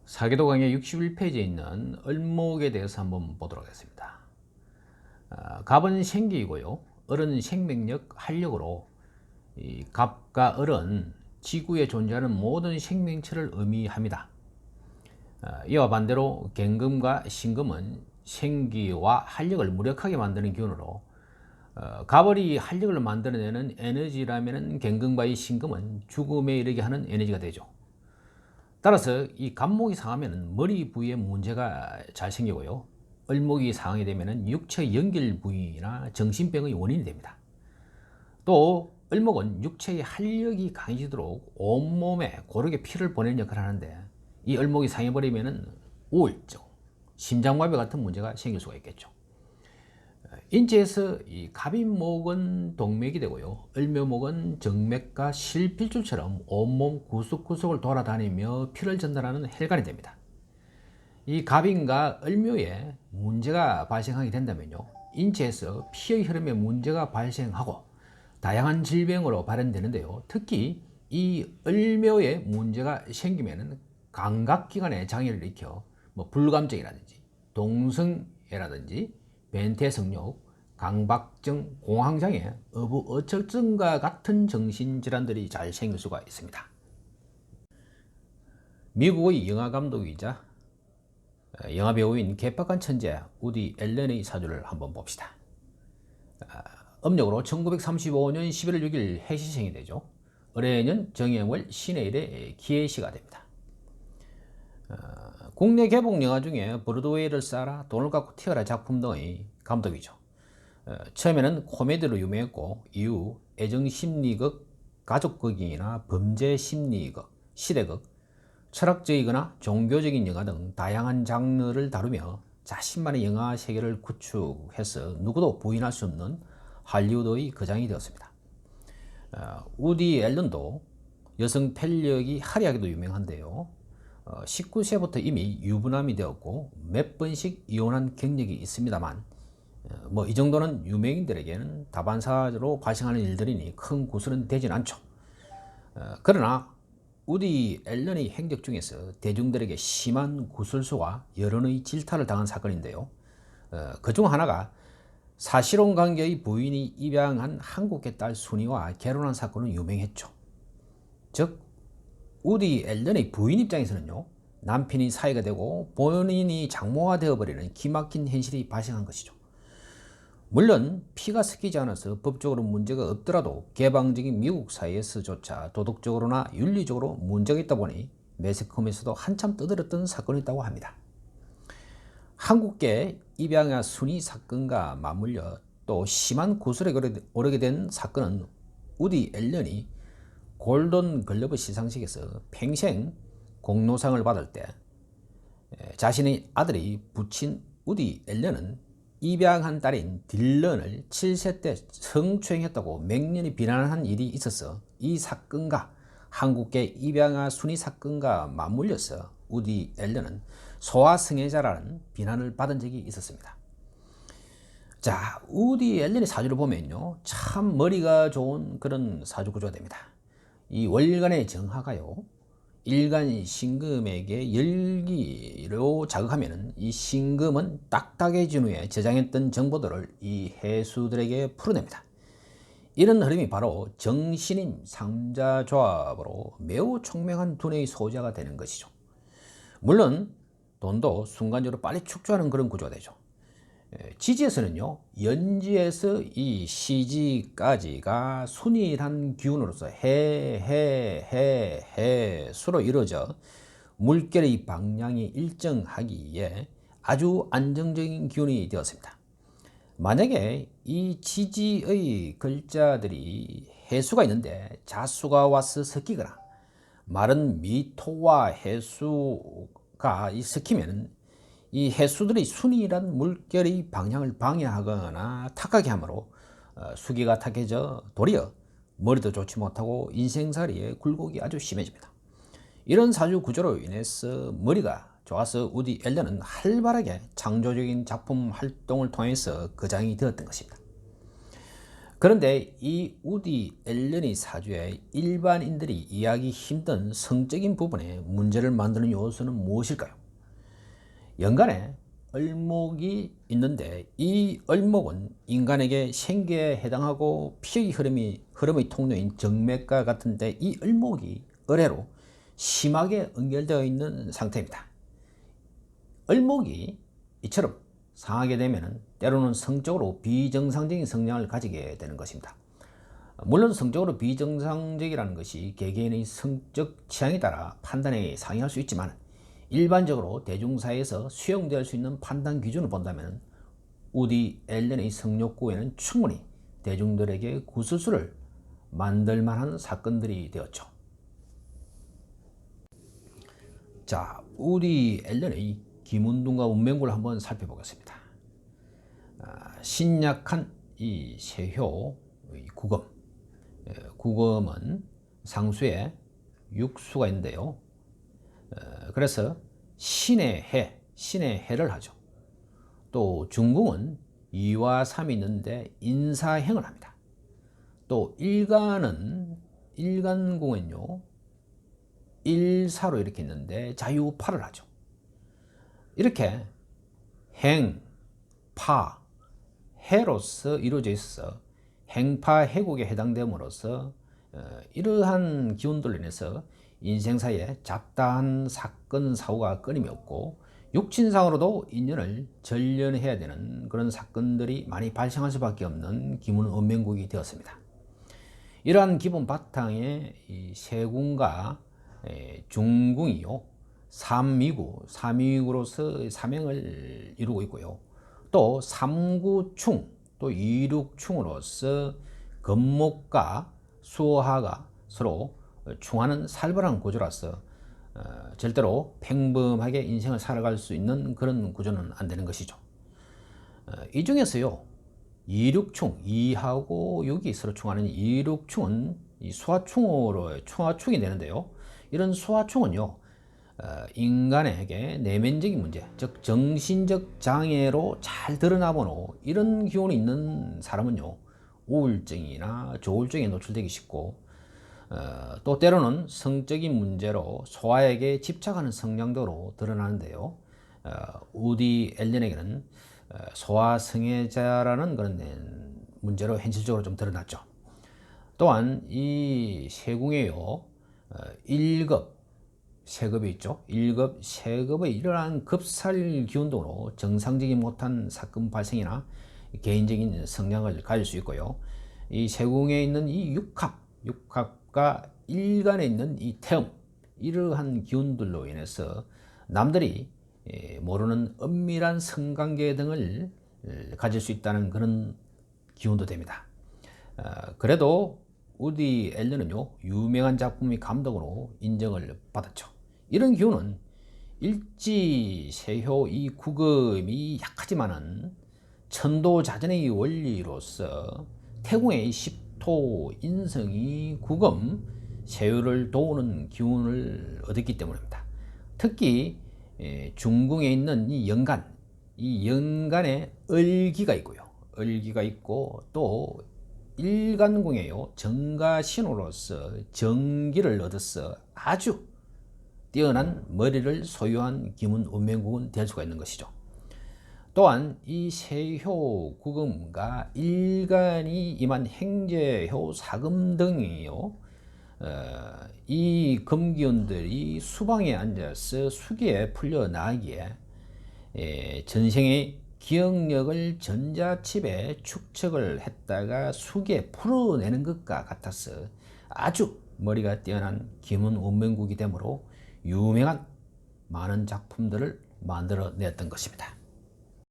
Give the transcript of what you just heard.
사계도 강의 61페이지에 있는 을목에 대해서 한번 보도록 하겠습니다. 갑은 생기이고요. 을은 생명력, 활력으로 이 갑과 을은 지구에 존재하는 모든 생명체를 의미합니다. 이와 반대로 gen금과 신금은 생기와 활력을 무력하게 만드는 기운으로 갑을이 활력을 만들어내는 에너지라면 gen금과 이 신금은 죽음에 이르게 하는 에너지가 되죠. 따라서 이 갑목이 상하면 머리 부위에 문제가 잘 생기고요. 을목이 상하게 되면 육체 연결 부위나 정신병의 원인이 됩니다. 또 을목은 육체의 활력이 강해지도록 온몸에 고르게 피를 보내는 역할을 하는데, 이 을목이 상해버리면 우울증, 심장마비 같은 문제가 생길 수가 있겠죠. 인체에서 이 갑인목은 동맥이 되고요. 을묘목은 정맥과 실필줄처럼 온몸 구석구석을 돌아다니며 피를 전달하는 혈관이 됩니다. 이 갑인과 을묘에 문제가 발생하게 된다면요, 인체에서 피의 흐름에 문제가 발생하고 다양한 질병으로 발현되는데요. 특히 이 을묘에 문제가 생기면 감각기관에 장애를 일으켜 불감증이라든지 동성애라든지 변태성욕, 강박증, 공황장애, 어부어처증과 같은 정신질환들이 잘 생길 수가 있습니다. 미국의 영화감독이자 영화배우인 개팍한 천재 우디 앨런의 사주를 한번 봅시다. 음력으로 1935년 11월 6일 해시생이 되죠. 을해년 정해월 신해일에 기해시가 됩니다. 국내 개봉 영화 중에 브로드웨이를 쌓아 돈을 갖고 튀어라 작품 등의 감독이죠. 처음에는 코미디로 유명했고 이후 애정심리극, 가족극이나 범죄심리극, 시대극, 철학적이거나 종교적인 영화 등 다양한 장르를 다루며 자신만의 영화 세계를 구축해서 누구도 부인할 수 없는 할리우드의 거장이 되었습니다. 우디 앨런도 여성 편력이 화려하게도 유명한데요. 19세부터 이미 유부남이 되었고 몇 번씩 이혼한 경력이 있습니다만, 이 정도는 유명인들에게는 다반사로 발생하는 일들이니 큰 구설은 되진 않죠. 그러나 우디 앨런의 행적 중에서 대중들에게 심한 구설수와 여론의 질타를 당한 사건인데요. 그중 하나가 사실혼 관계의 부인이 입양한 한국계 딸 순이와 결혼한 사건은 유명했죠. 즉 우디 앨런의 부인 입장에서는요, 남편이 사위가 되고 본인이 장모가 되어버리는 기막힌 현실이 발생한 것이죠. 물론 피가 섞이지 않아서 법적으로 문제가 없더라도 개방적인 미국 사회에서조차 도덕적으로나 윤리적으로 문제가 있다 보니 매스컴에서도 한참 떠들었던 사건이 있다고 합니다. 한국계 입양아 순위 사건과 맞물려 또 심한 구설에 오르게 된 사건은 우디 앨런이 골든 글러브 시상식에서 평생 공로상을 받을 때 자신의 아들이 붙인 우디 앨런은 입양한 딸인 딜런을 7세 때 성추행했다고 맹렬히 비난한 일이 있어서 이 사건과 한국계 입양아 순위 사건과 맞물려서 우디 앨런은 소아성애자라는 비난을 받은 적이 있었습니다. 자, 우디 앨런의 사주를 보면요, 참 머리가 좋은 그런 사주 구조가 됩니다. 이 월간의 정화가요, 일간 신금에게 열기로 자극하면 이 신금은 딱딱해진 후에 저장했던 정보들을 이 해수들에게 풀어냅니다. 이런 흐름이 바로 정신임 상자조합으로 매우 총명한 두뇌의 소자가 되는 것이죠. 물론 돈도 순간적으로 빨리 축조하는 그런 구조가 되죠. 지지에서는요, 연지에서 이 시지까지가 순일한 기운으로서 해수로 이루어져 물결의 방향이 일정하기에 아주 안정적인 기운이 되었습니다. 만약에 이 지지의 글자들이 해수가 있는데 자수가 와서 섞이거나 마른 미토와 해수가 섞이면 이 해수들의 순이란 물결의 방향을 방해하거나 탁하게 하므로 수기가 탁해져 도리어 머리도 좋지 못하고 인생살이에 굴곡이 아주 심해집니다. 이런 사주 구조로 인해서 머리가 좋아서 우디 앨런은 활발하게 창조적인 작품 활동을 통해서 거장이 되었던 것입니다. 그런데 이 우디 앨런의 사주에 일반인들이 이해하기 힘든 성적인 부분에 문제를 만드는 요소는 무엇일까요? 연간에 을목이 있는데 이 을목은 인간에게 생계에 해당하고 피의 흐름의 통로인 정맥과 같은데 이 을목이 을해로 심하게 연결되어 있는 상태입니다. 을목이 이처럼 상하게 되면 때로는 성적으로 비정상적인 성향을 가지게 되는 것입니다. 물론 성적으로 비정상적이라는 것이 개개인의 성적 취향에 따라 판단에 상이할 수 있지만 일반적으로 대중사회에서 수용될 수 있는 판단 기준을 본다면 우디 앨런의 성욕구에는 충분히 대중들에게 구설수를 만들 만한 사건들이 되었죠. 자, 우디 앨런의 김운동과 운명구를 한번 살펴보겠습니다. 신약한 이 세효의 구금, 구금은 상수에 육수가 있는데요. 그래서 신의 해를 하죠. 또 중궁은 2와 3이 있는데 인사행을 합니다. 또 일간궁은요 1사로 이렇게 있는데 자유파를 하죠. 이렇게 행, 파, 해로서 이루어져 있어 행파 해국에 해당됨으로써 이러한 기운들로 인해서 인생사에 잡다한 사건 사고가 끊임이 없고 육친상으로도 인연을 전련해야 되는 그런 사건들이 많이 발생할 수밖에 없는 기문 운명국이 되었습니다. 이러한 기본 바탕에 이 세궁과 중궁이요 삼위구로서 사명을 이루고 있고요. 또 삼구충, 또 이륙충으로서 건목과 수화가 서로 충하는 살벌한 구조라서 절대로 평범하게 인생을 살아갈 수 있는 그런 구조는 안 되는 것이죠. 이 중에서요 이륙충, 2하고 6이 서로 충하는 이륙충은 이 수화충으로 충하충이 되는데요. 이런 수화충은요 인간에게 내면적인 문제, 즉 정신적 장애로 잘 드러나보노 이런 기운이 있는 사람은요 우울증이나 조울증에 노출되기 쉽고 또 때로는 성적인 문제로 소아에게 집착하는 성향도로 드러나는데요. 우디 앨런에게는 소아 성애자라는 그런 문제로 현실적으로 좀 드러났죠. 또한 이 세궁에요 1급 세급이 있죠. 1급 세급의 이러한 급살 기운 등으로 정상적인 못한 사건 발생이나 개인적인 성향을 가질 수 있고요. 이 세궁에 있는 이 육합과 일간에 있는 이 태음, 이러한 기운들로 인해서 남들이 모르는 은밀한 성관계 등을 가질 수 있다는 그런 기운도 됩니다. 그래도 우디 앨런은요 유명한 작품의 감독으로 인정을 받았죠. 이런 기운은 일지세효 이 구금이 약하지만은 천도자전의 원리로서 태궁의 십토 인성이 구금 세효를 도우는 기운을 얻었기 때문입니다. 특히 중궁에 있는 이 연간에 을기가 있고요. 을기가 있고 또 일간궁에요 정가신으로서 정기를 얻어서 아주 뛰어난 머리를 소유한 기문 운명국은 될 수가 있는 것이죠. 또한 이 세효 구금과 일간이 임한 행제효 사금 등이요 이 금기운들이 수방에 앉아서 수기에 풀려나기에 전생의 기억력을 전자칩에 축적을 했다가 수기에 풀어내는 것과 같아서 아주 머리가 뛰어난 기문 운명국이 되므로 유명한 많은 작품들을 만들어냈던 것입니다.